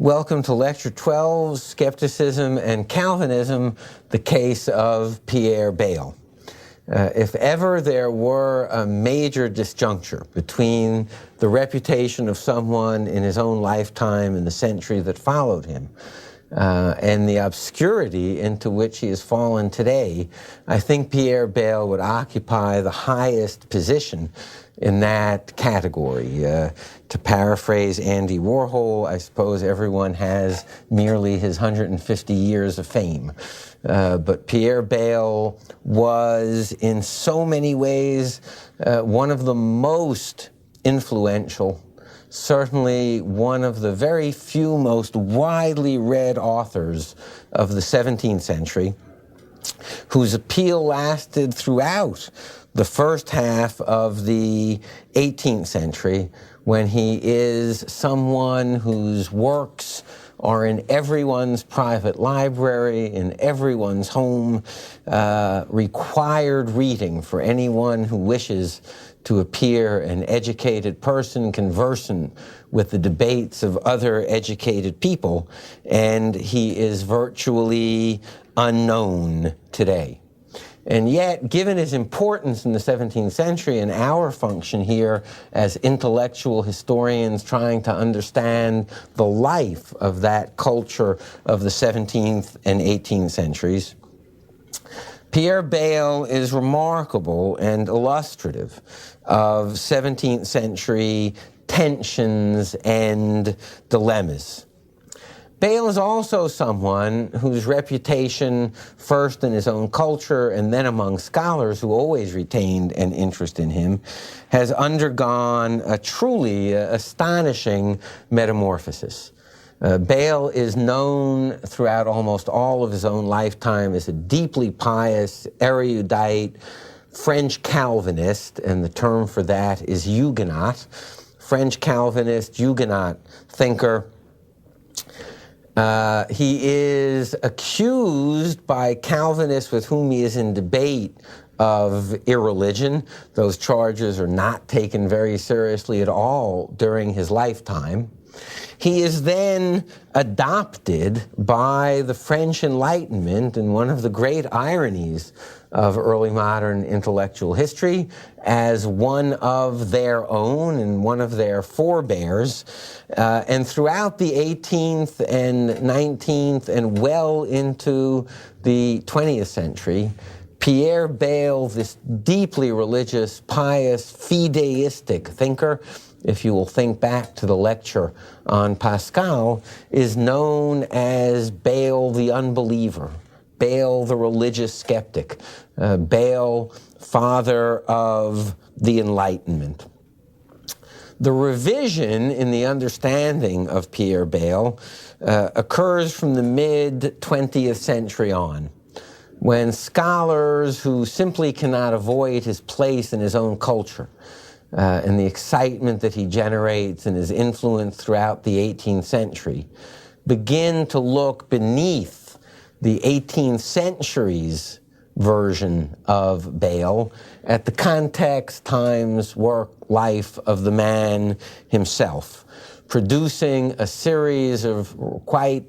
Welcome to Lecture 12, Skepticism and Calvinism, the case of Pierre Bayle. If ever there were a major disjuncture between the reputation of someone in his own lifetime and the century that followed him, and the obscurity into which he has fallen today, I think Pierre Bayle would occupy the highest position in that category. To paraphrase Andy Warhol, I suppose everyone has merely his 150 years of fame. But Pierre Bayle was, in so many ways, one of the most influential, certainly one of the very few most widely read authors of the 17th century, whose appeal lasted throughout the first half of the 18th century, when he is someone whose works are in everyone's private library, in everyone's home, required reading for anyone who wishes to appear an educated person conversant with the debates of other educated people, and he is virtually unknown today. And yet, given his importance in the 17th century and our function here as intellectual historians trying to understand the life of that culture of the 17th and 18th centuries, Pierre Bayle is remarkable and illustrative of 17th century tensions and dilemmas. Bayle is also someone whose reputation, first in his own culture and then among scholars who always retained an interest in him, has undergone a truly astonishing metamorphosis. Bayle is known throughout almost all of his own lifetime as a deeply pious, erudite French Calvinist, and the term for that is Huguenot. French Calvinist, Huguenot thinker. He is accused by Calvinists with whom he is in debate of irreligion. Those charges are not taken very seriously at all during his lifetime. He is then adopted by the French Enlightenment, and one of the great ironies of early modern intellectual history, as one of their own and one of their forebears. And throughout the 18th and 19th and well into the 20th century, Pierre Bayle, this deeply religious, pious, fideistic thinker, if you will think back to the lecture on Pascal, is known as Bayle the unbeliever, Bayle the religious skeptic, Bayle, father of the Enlightenment. The revision in the understanding of Pierre Bayle occurs from the mid-20th century on, when scholars who simply cannot avoid his place in his own culture and the excitement that he generates and his influence throughout the 18th century begin to look beneath the 18th century's version of Bayle at the context, times, work, life of the man himself, producing a series of quite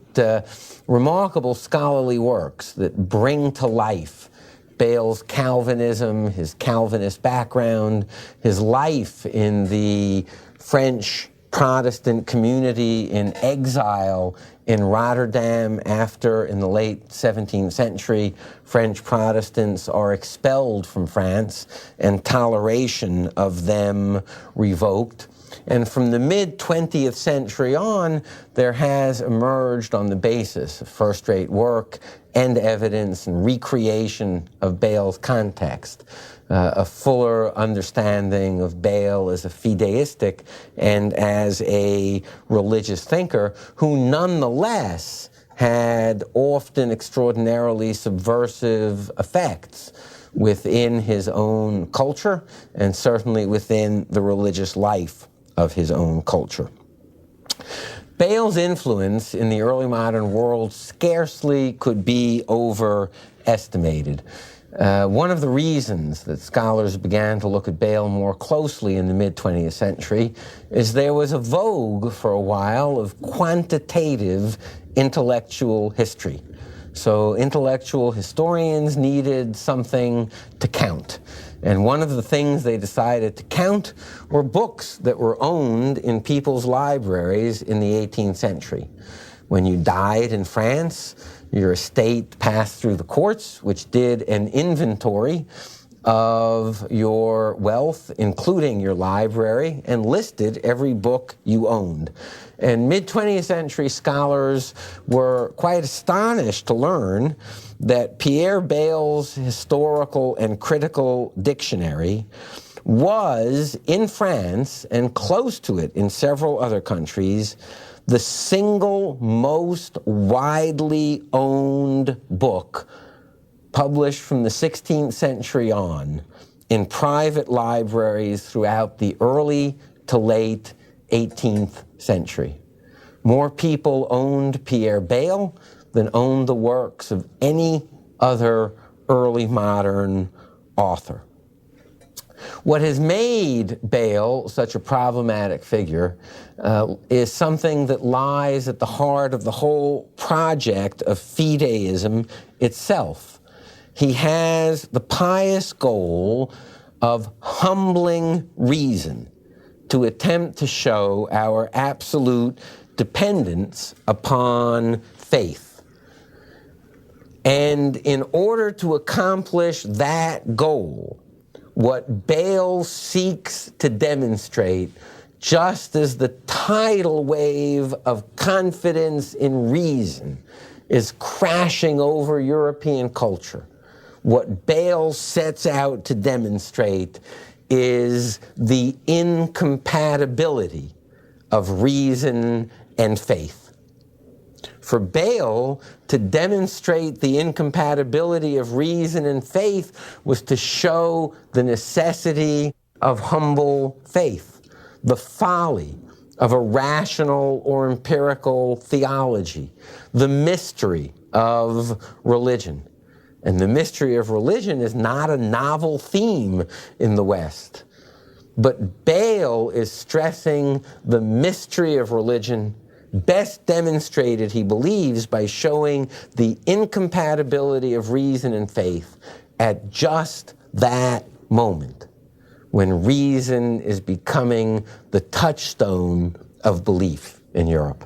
remarkable scholarly works that bring to life Bayle's Calvinism, his Calvinist background, his life in the French Protestant community in exile in Rotterdam after, in the late 17th century, French Protestants are expelled from France and toleration of them revoked. And from the mid-20th century on, there has emerged on the basis of first-rate work and evidence and recreation of Bayle's context, a fuller understanding of Bayle as a fideistic and as a religious thinker who nonetheless had often extraordinarily subversive effects within his own culture and certainly within the religious life of his own culture. Bayle's influence in the early modern world scarcely could be overestimated. One of the reasons that scholars began to look at Bayle more closely in the mid-20th century is there was a vogue for a while of quantitative intellectual history. So intellectual historians needed something to count. And one of the things they decided to count were books that were owned in people's libraries in the 18th century. When you died in France, your estate passed through the courts, which did an inventory of your wealth, including your library, and listed every book you owned. And mid-20th century scholars were quite astonished to learn that Pierre Bayle's historical and critical dictionary was, in France and close to it in several other countries, the single most widely owned book published from the 16th century on in private libraries throughout the early to late 18th century. More people owned Pierre Bayle than owned the works of any other early modern author. What has made Bayle such a problematic figure is something that lies at the heart of the whole project of fideism itself. He has the pious goal of humbling reason to attempt to show our absolute dependence upon faith. And in order to accomplish that goal, what Bayle seeks to demonstrate, just as the tidal wave of confidence in reason is crashing over European culture, what Bayle sets out to demonstrate is the incompatibility of reason and faith. For Bayle, to demonstrate the incompatibility of reason and faith was to show the necessity of humble faith, the folly of a rational or empirical theology, the mystery of religion. And the mystery of religion is not a novel theme in the West. But Bayle is stressing the mystery of religion, best demonstrated, he believes, by showing the incompatibility of reason and faith at just that moment, when reason is becoming the touchstone of belief in Europe.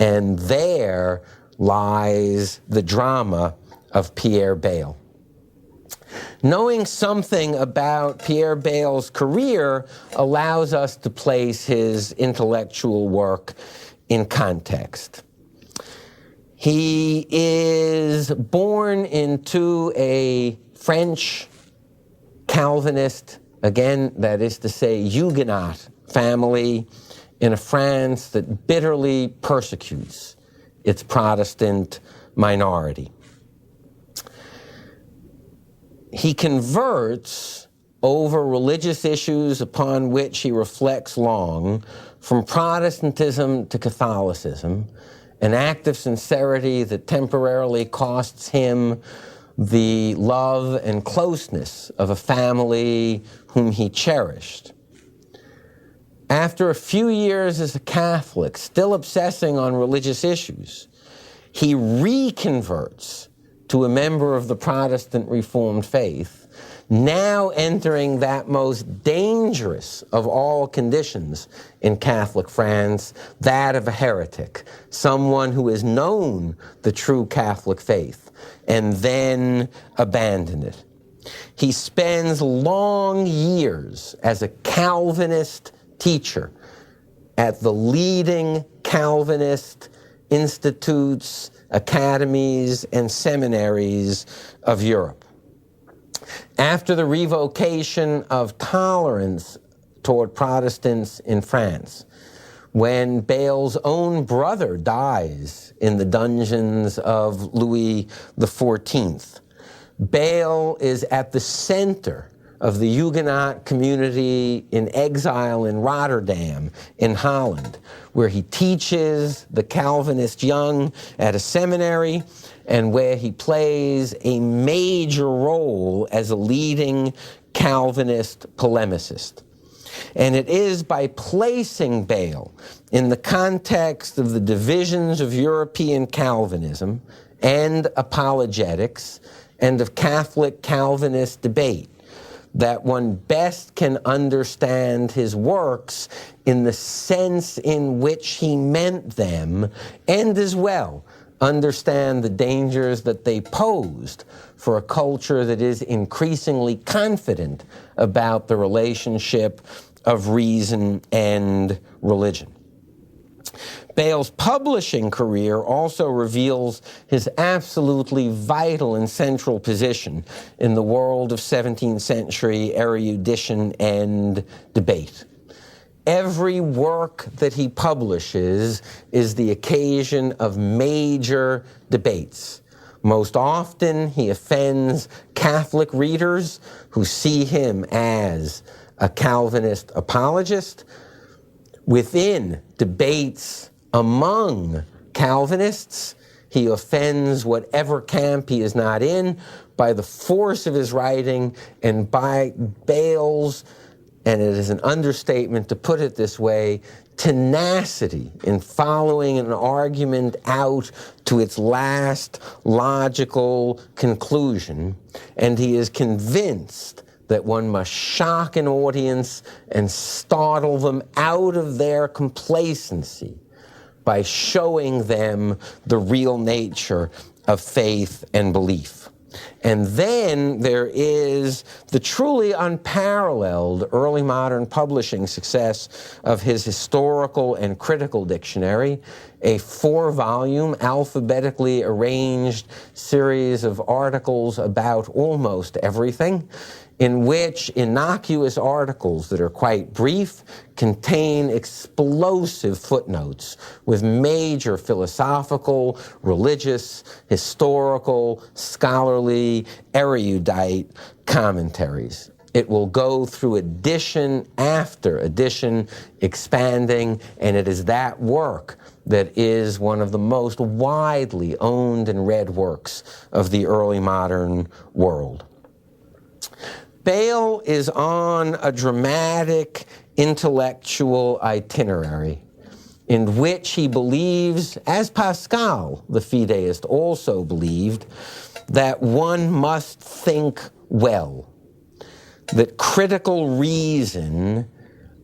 And there lies the drama of Pierre Bayle. Knowing something about Pierre Bayle's career allows us to place his intellectual work in context. He is born into a French Calvinist, again, that is to say, Huguenot family in a France that bitterly persecutes its Protestant minority. He converts over religious issues upon which he reflects long from Protestantism to Catholicism, an act of sincerity that temporarily costs him the love and closeness of a family whom he cherished. After a few years as a Catholic, still obsessing on religious issues, he reconverts to a member of the Protestant Reformed faith, now entering that most dangerous of all conditions in Catholic France, that of a heretic, someone who has known the true Catholic faith and then abandoned it. He spends long years as a Calvinist teacher at the leading Calvinist institutes, academies, and seminaries of Europe. After the revocation of tolerance toward Protestants in France, when Bayle's own brother dies in the dungeons of Louis XIV, Bayle is at the center of the Huguenot community in exile in Rotterdam, in Holland, where he teaches the Calvinist young at a seminary and where he plays a major role as a leading Calvinist polemicist. And it is by placing Bayle in the context of the divisions of European Calvinism and apologetics and of Catholic Calvinist debate that one best can understand his works in the sense in which he meant them, and as well understand the dangers that they posed for a culture that is increasingly confident about the relationship of reason and religion. Bayle's publishing career also reveals his absolutely vital and central position in the world of 17th century erudition and debate. Every work that he publishes is the occasion of major debates. Most often, he offends Catholic readers who see him as a Calvinist apologist. Within debates among Calvinists, he offends whatever camp he is not in by the force of his writing and by Bayle's, and it is an understatement to put it this way, tenacity in following an argument out to its last logical conclusion, and he is convinced that one must shock an audience and startle them out of their complacency by showing them the real nature of faith and belief. And then there is the truly unparalleled early modern publishing success of his historical and critical dictionary, a 4-volume, alphabetically arranged series of articles about almost everything, in which innocuous articles that are quite brief contain explosive footnotes with major philosophical, religious, historical, scholarly, erudite commentaries. It will go through edition after edition, expanding, and it is that work that is one of the most widely owned and read works of the early modern world. Bayle is on a dramatic intellectual itinerary in which he believes, as Pascal, the fideist, also believed, that one must think well, that critical reason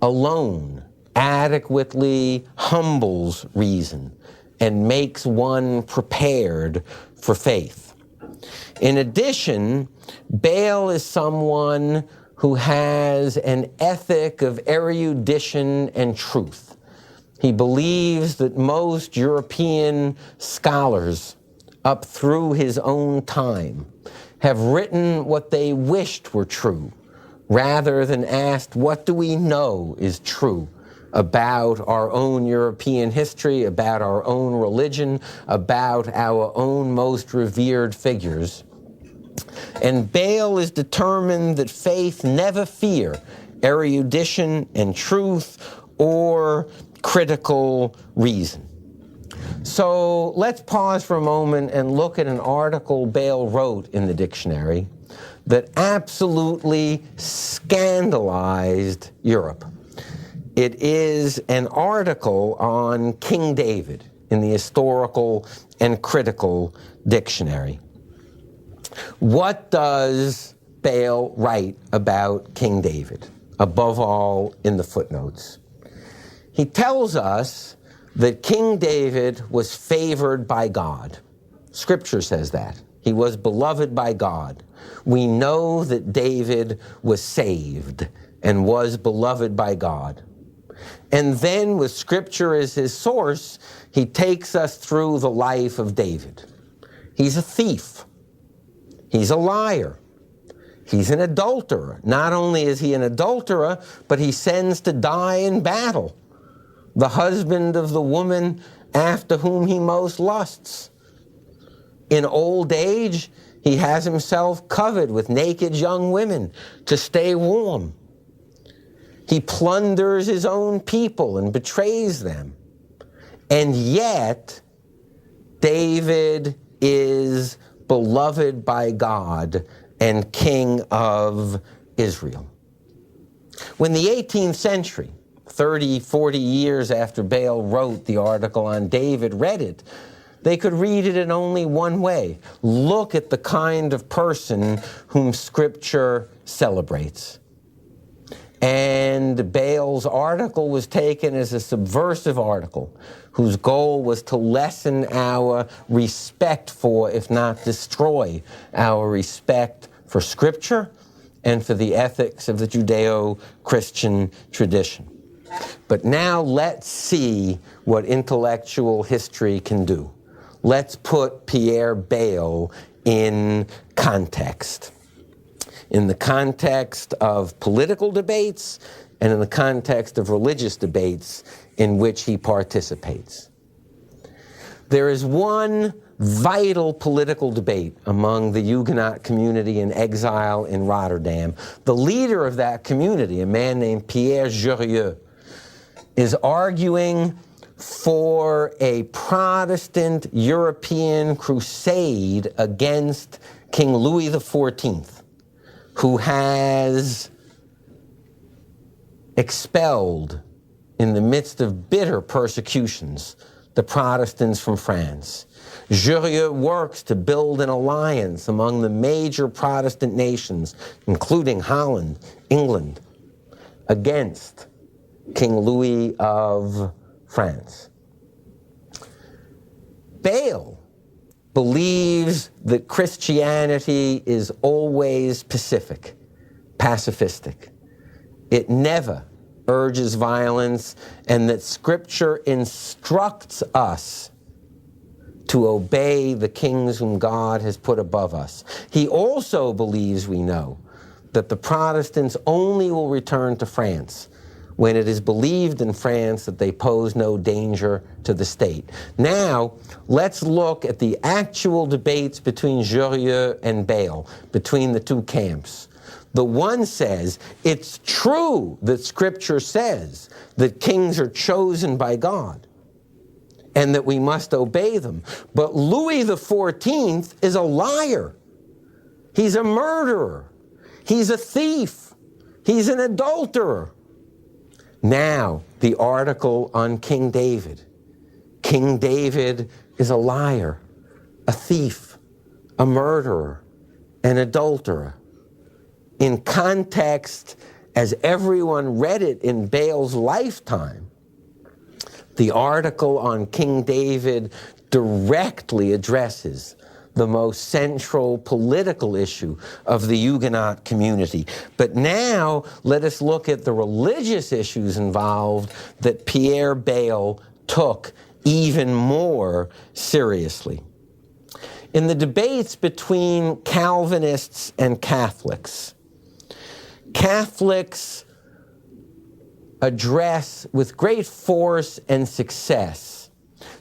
alone adequately humbles reason and makes one prepared for faith. In addition, Bayle is someone who has an ethic of erudition and truth. He believes that most European scholars, up through his own time, have written what they wished were true, rather than asked, what do we know is true about our own European history, about our own religion, about our own most revered figures. And Bayle is determined that faith never fear erudition and truth or critical reason. So let's pause for a moment and look at an article Bayle wrote in the dictionary that absolutely scandalized Europe. It is an article on King David in the Historical and Critical Dictionary. What does Bayle write about King David, above all in the footnotes? He tells us that King David was favored by God. Scripture says that. He was beloved by God. We know that David was saved and was beloved by God. And then, with Scripture as his source, he takes us through the life of David. He's a thief. He's a liar. He's an adulterer. Not only is he an adulterer, but he sends to die in battle the husband of the woman after whom he most lusts. In old age, He has himself covered with naked young women to stay warm. He plunders his own people and betrays them. And yet, David is beloved by God and king of Israel. When the 18th century, 30, 40 years after Bayle wrote the article on David, read it, they could read it in only one way. Look at the kind of person whom Scripture celebrates. And Bayle's article was taken as a subversive article whose goal was to lessen our respect for, if not destroy, our respect for Scripture and for the ethics of the Judeo-Christian tradition. But now let's see what intellectual history can do. Let's put Pierre Bayle in context. In the context of political debates and in the context of religious debates in which he participates. There is one vital political debate among the Huguenot community in exile in Rotterdam. The leader of that community, a man named Pierre Bayle, is arguing for a Protestant European crusade against King Louis XIV, who has expelled, in the midst of bitter persecutions, the Protestants from France. Jurieu works to build an alliance among the major Protestant nations, including Holland, England, against King Louis of France. Bayle believes that Christianity is always pacific, pacifistic. It never urges violence, and that Scripture instructs us to obey the kings whom God has put above us. He also believes, we know, that the Protestants only will return to France when it is believed in France that they pose no danger to the state. Now, let's look at the actual debates between Jurieu and Bayle, between the two camps. The one says, it's true that Scripture says that kings are chosen by God and that we must obey them. But Louis XIV is a liar. He's a murderer. He's a thief. He's an adulterer. Now, the article on King David. King David is a liar, a thief, a murderer, an adulterer. In context, as everyone read it in Bayle's lifetime, the article on King David directly addresses the most central political issue of the Huguenot community. But now, let us look at the religious issues involved that Pierre Bayle took even more seriously. In the debates between Calvinists and Catholics, Catholics address with great force and success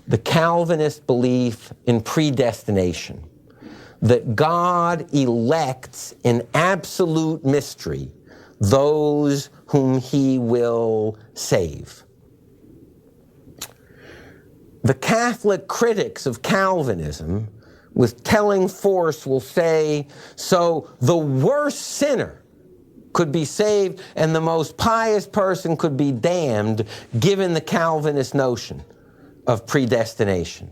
the Calvinist belief in predestination, that God elects in absolute mystery those whom he will save. The Catholic critics of Calvinism, with telling force, will say, so the worst sinner could be saved and the most pious person could be damned, given the Calvinist notion of predestination,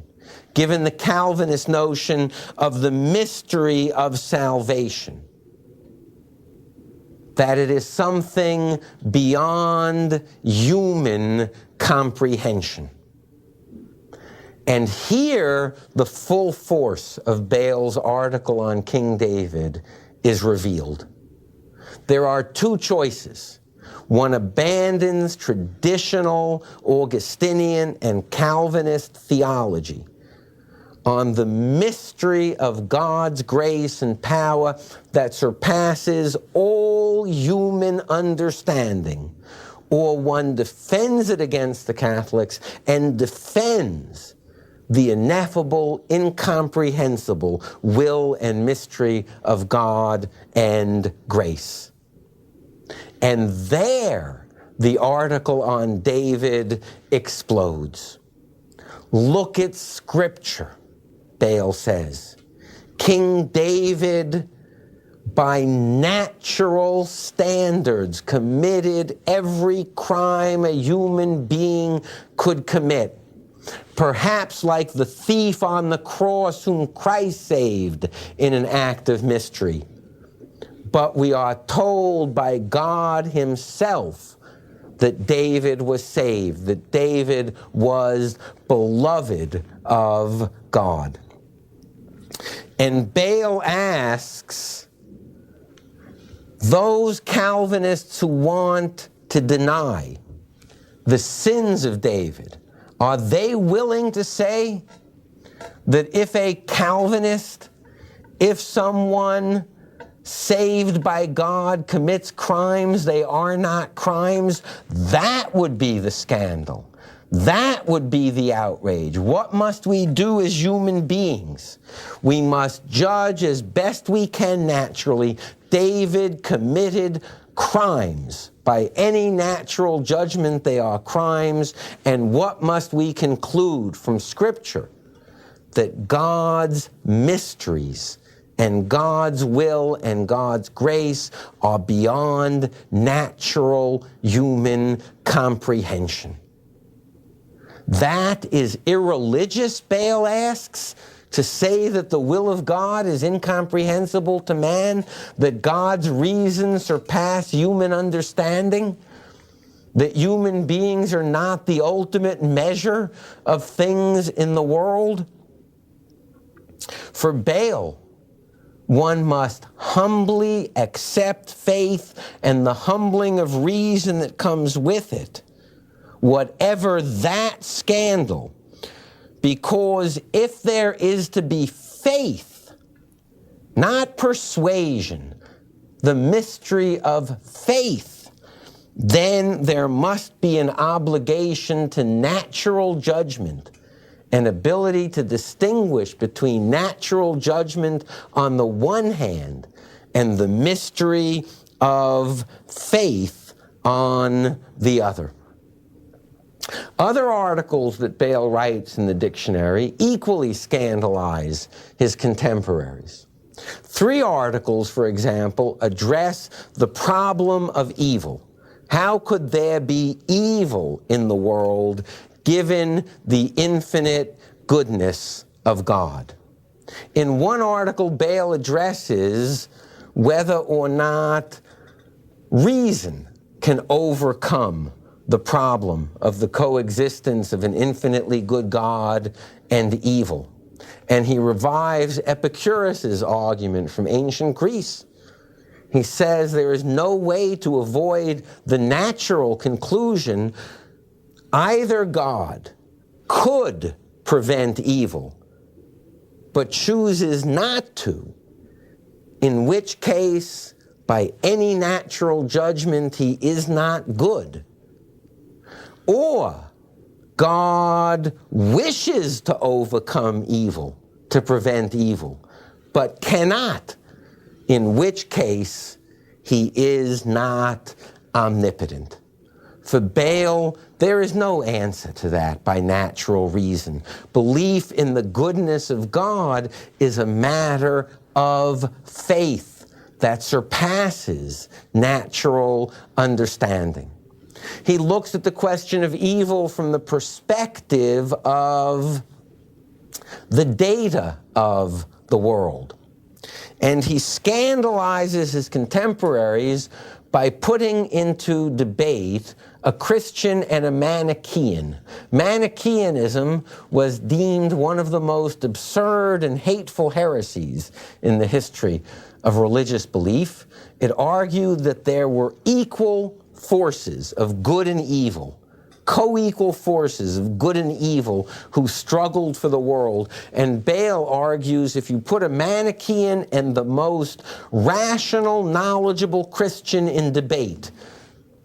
given the Calvinist notion of the mystery of salvation, that it is something beyond human comprehension. And here, the full force of Bayle's article on King David is revealed. There are two choices. One abandons traditional Augustinian and Calvinist theology on the mystery of God's grace and power that surpasses all human understanding, or one defends it against the Catholics and defends the ineffable, incomprehensible will and mystery of God and grace. And there, the article on David explodes. Look at Scripture, Bayle says. King David, by natural standards, committed every crime a human being could commit. Perhaps like the thief on the cross whom Christ saved in an act of mystery. But we are told by God himself that David was saved, that David was beloved of God. And Bayle asks, those Calvinists who want to deny the sins of David, are they willing to say that if a Calvinist, if someone saved by God commits crimes, they are not crimes? That would be the scandal. That would be the outrage. What must we do as human beings? We must judge as best we can naturally. David committed crimes. By any natural judgment, they are crimes. And what must we conclude from Scripture? That God's mysteries and God's will and God's grace are beyond natural human comprehension. That is irreligious, Bayle asks, to say that the will of God is incomprehensible to man, that God's reasons surpass human understanding, that human beings are not the ultimate measure of things in the world. For Bayle, one must humbly accept faith and the humbling of reason that comes with it, whatever that scandal. Because if there is to be faith, not persuasion, the mystery of faith, then there must be an obligation to natural judgment, an ability to distinguish between natural judgment on the one hand and the mystery of faith on the other. Other articles that Bayle writes in the dictionary equally scandalize his contemporaries. 3 articles, for example, address the problem of evil. How could there be evil in the world given the infinite goodness of God? In one article, Bayle addresses whether or not reason can overcome the problem of the coexistence of an infinitely good God and evil. And he revives Epicurus's argument from ancient Greece. He says there is no way to avoid the natural conclusion either God could prevent evil, but chooses not to, in which case, by any natural judgment, he is not good. Or God wishes to overcome evil, to prevent evil, but cannot, in which case he is not omnipotent. For Bayle, there is no answer to that by natural reason. Belief in the goodness of God is a matter of faith that surpasses natural understanding. He looks at the question of evil from the perspective of the data of the world. And he scandalizes his contemporaries by putting into debate a Christian and a Manichaean. Manichaeanism was deemed one of the most absurd and hateful heresies in the history of religious belief. It argued that there were equal forces of good and evil, co-equal forces of good and evil who struggled for the world. And Bayle argues if you put a Manichaean and the most rational, knowledgeable Christian in debate,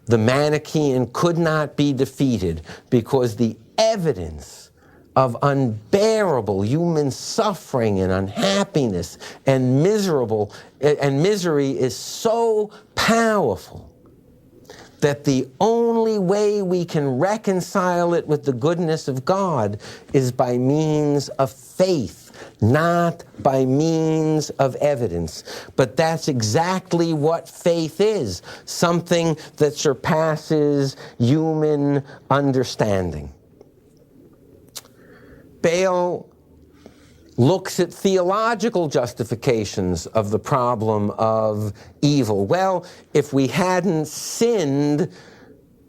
the Manichaean could not be defeated because the evidence of unbearable human suffering and unhappiness and misery is so powerful that the only way we can reconcile it with the goodness of God is by means of faith, not by means of evidence. But that's exactly what faith is, something that surpasses human understanding. Bayle looks at theological justifications of the problem of evil. Well, if we hadn't sinned,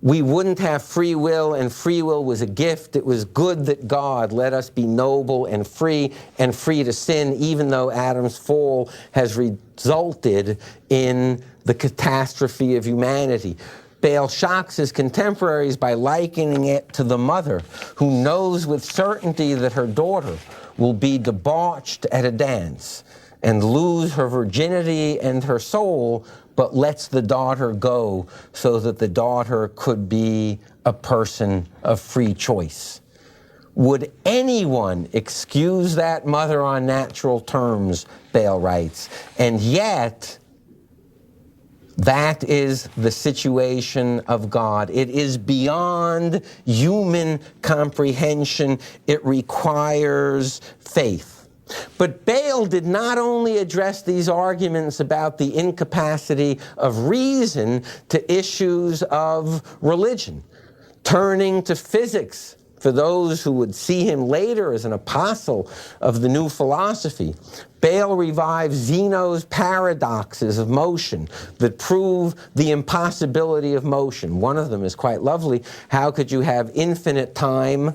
we wouldn't have free will, and free will was a gift. It was good that God let us be noble and free to sin, even though Adam's fall has resulted in the catastrophe of humanity. Bayle shocks his contemporaries by likening it to the mother who knows with certainty that her daughter will be debauched at a dance and lose her virginity and her soul, but lets the daughter go so that the daughter could be a person of free choice. Would anyone excuse that mother on natural terms, Bayle writes, and yet that is the situation of God. It is beyond human comprehension. It requires faith. But Bayle did not only address these arguments about the incapacity of reason to issues of religion, turning to physics for those who would see him later as an apostle of the new philosophy. Bayle revives Zeno's paradoxes of motion that prove the impossibility of motion. One of them is quite lovely. How could you have infinite time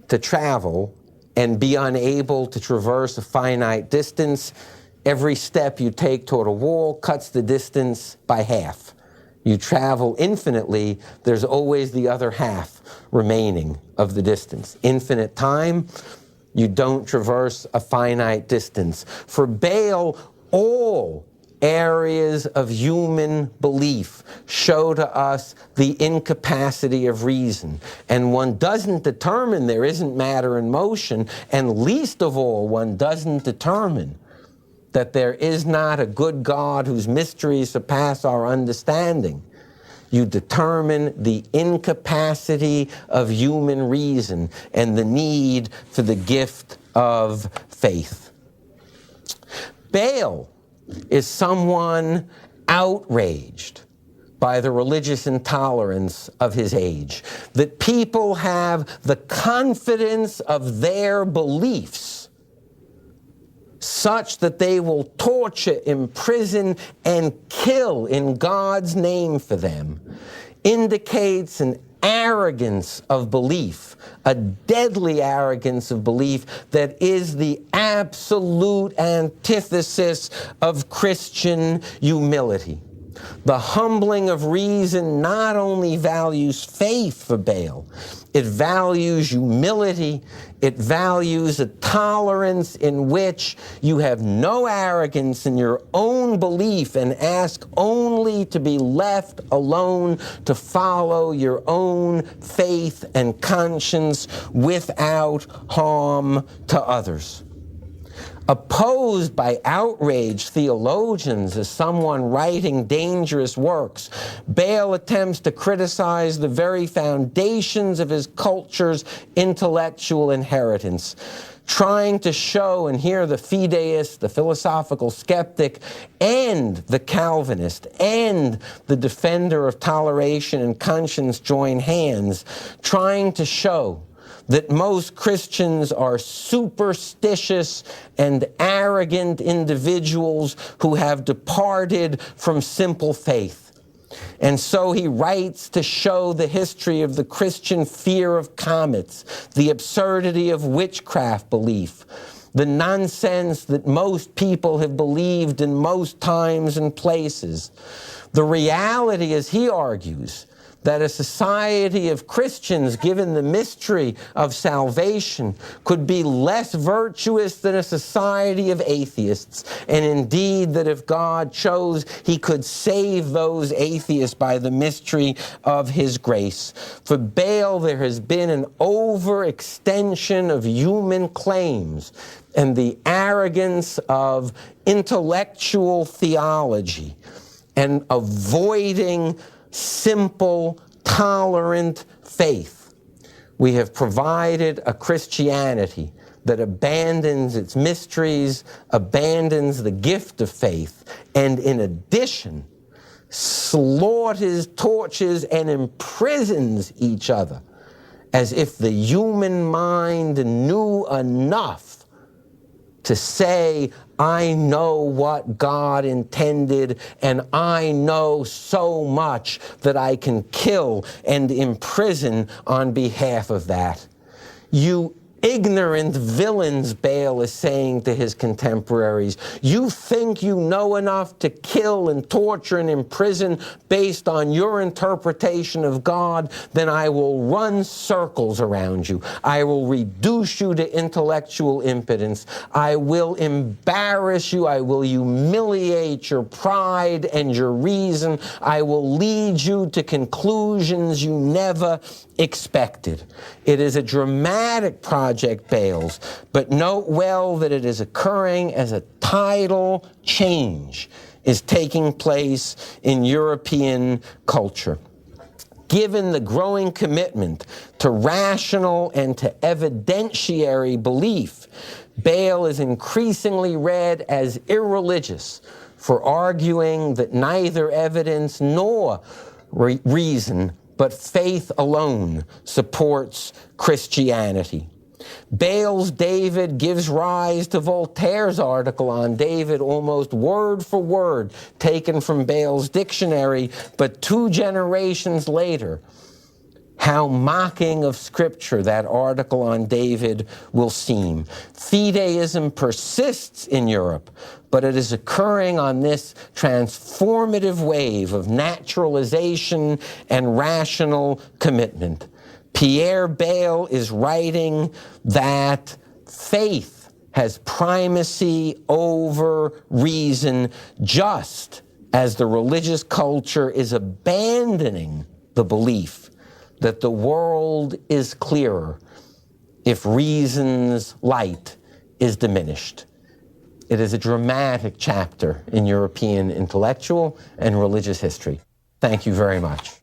to travel and be unable to traverse a finite distance? Every step you take toward a wall cuts the distance by half. You travel infinitely, there's always the other half remaining of the distance. Infinite time, you don't traverse a finite distance. For Bayle, all areas of human belief show to us the incapacity of reason. And one doesn't determine there isn't matter in motion, and least of all, one doesn't determine that there is not a good God whose mysteries surpass our understanding. You determine the incapacity of human reason and the need for the gift of faith. Bayle is someone outraged by the religious intolerance of his age, that people have the confidence of their beliefs such that they will torture, imprison, and kill in God's name for them, indicates an arrogance of belief, a deadly arrogance of belief that is the absolute antithesis of Christian humility. The humbling of reason not only values faith for Bayle, it values humility, it values a tolerance in which you have no arrogance in your own belief and ask only to be left alone to follow your own faith and conscience without harm to others. Opposed by outraged theologians as someone writing dangerous works, Bayle attempts to criticize the very foundations of his culture's intellectual inheritance, trying to show, and here the fideist, the philosophical skeptic, and the Calvinist, and the defender of toleration and conscience join hands, trying to show that most Christians are superstitious and arrogant individuals who have departed from simple faith. And so he writes to show the history of the Christian fear of comets, the absurdity of witchcraft belief, the nonsense that most people have believed in most times and places. The reality, as he argues, that a society of Christians, given the mystery of salvation, could be less virtuous than a society of atheists, and indeed that if God chose, he could save those atheists by the mystery of his grace. For Bayle, there has been an overextension of human claims and the arrogance of intellectual theology and avoiding simple, tolerant faith. We have provided a Christianity that abandons its mysteries, abandons the gift of faith, and in addition, slaughters, tortures, and imprisons each other, as if the human mind knew enough to say, I know what God intended, and I know so much that I can kill and imprison on behalf of that. You ignorant villains, Bayle is saying to his contemporaries. You think you know enough to kill and torture and imprison based on your interpretation of God, then I will run circles around you. I will reduce you to intellectual impotence. I will embarrass you. I will humiliate your pride and your reason. I will lead you to conclusions you never expected. It is a dramatic project, Bayle's, but note well that it is occurring as a tidal change is taking place in European culture. Given the growing commitment to rational and to evidentiary belief, Bayle is increasingly read as irreligious for arguing that neither evidence nor reason but faith alone supports Christianity. Bayle's David gives rise to Voltaire's article on David, almost word for word taken from Bayle's dictionary, but 2 generations later, how mocking of Scripture that article on David will seem. Fideism persists in Europe, but it is occurring on this transformative wave of naturalization and rational commitment. Pierre Bayle is writing that faith has primacy over reason, just as the religious culture is abandoning the belief that the world is clearer if reason's light is diminished. It is a dramatic chapter in European intellectual and religious history. Thank you very much.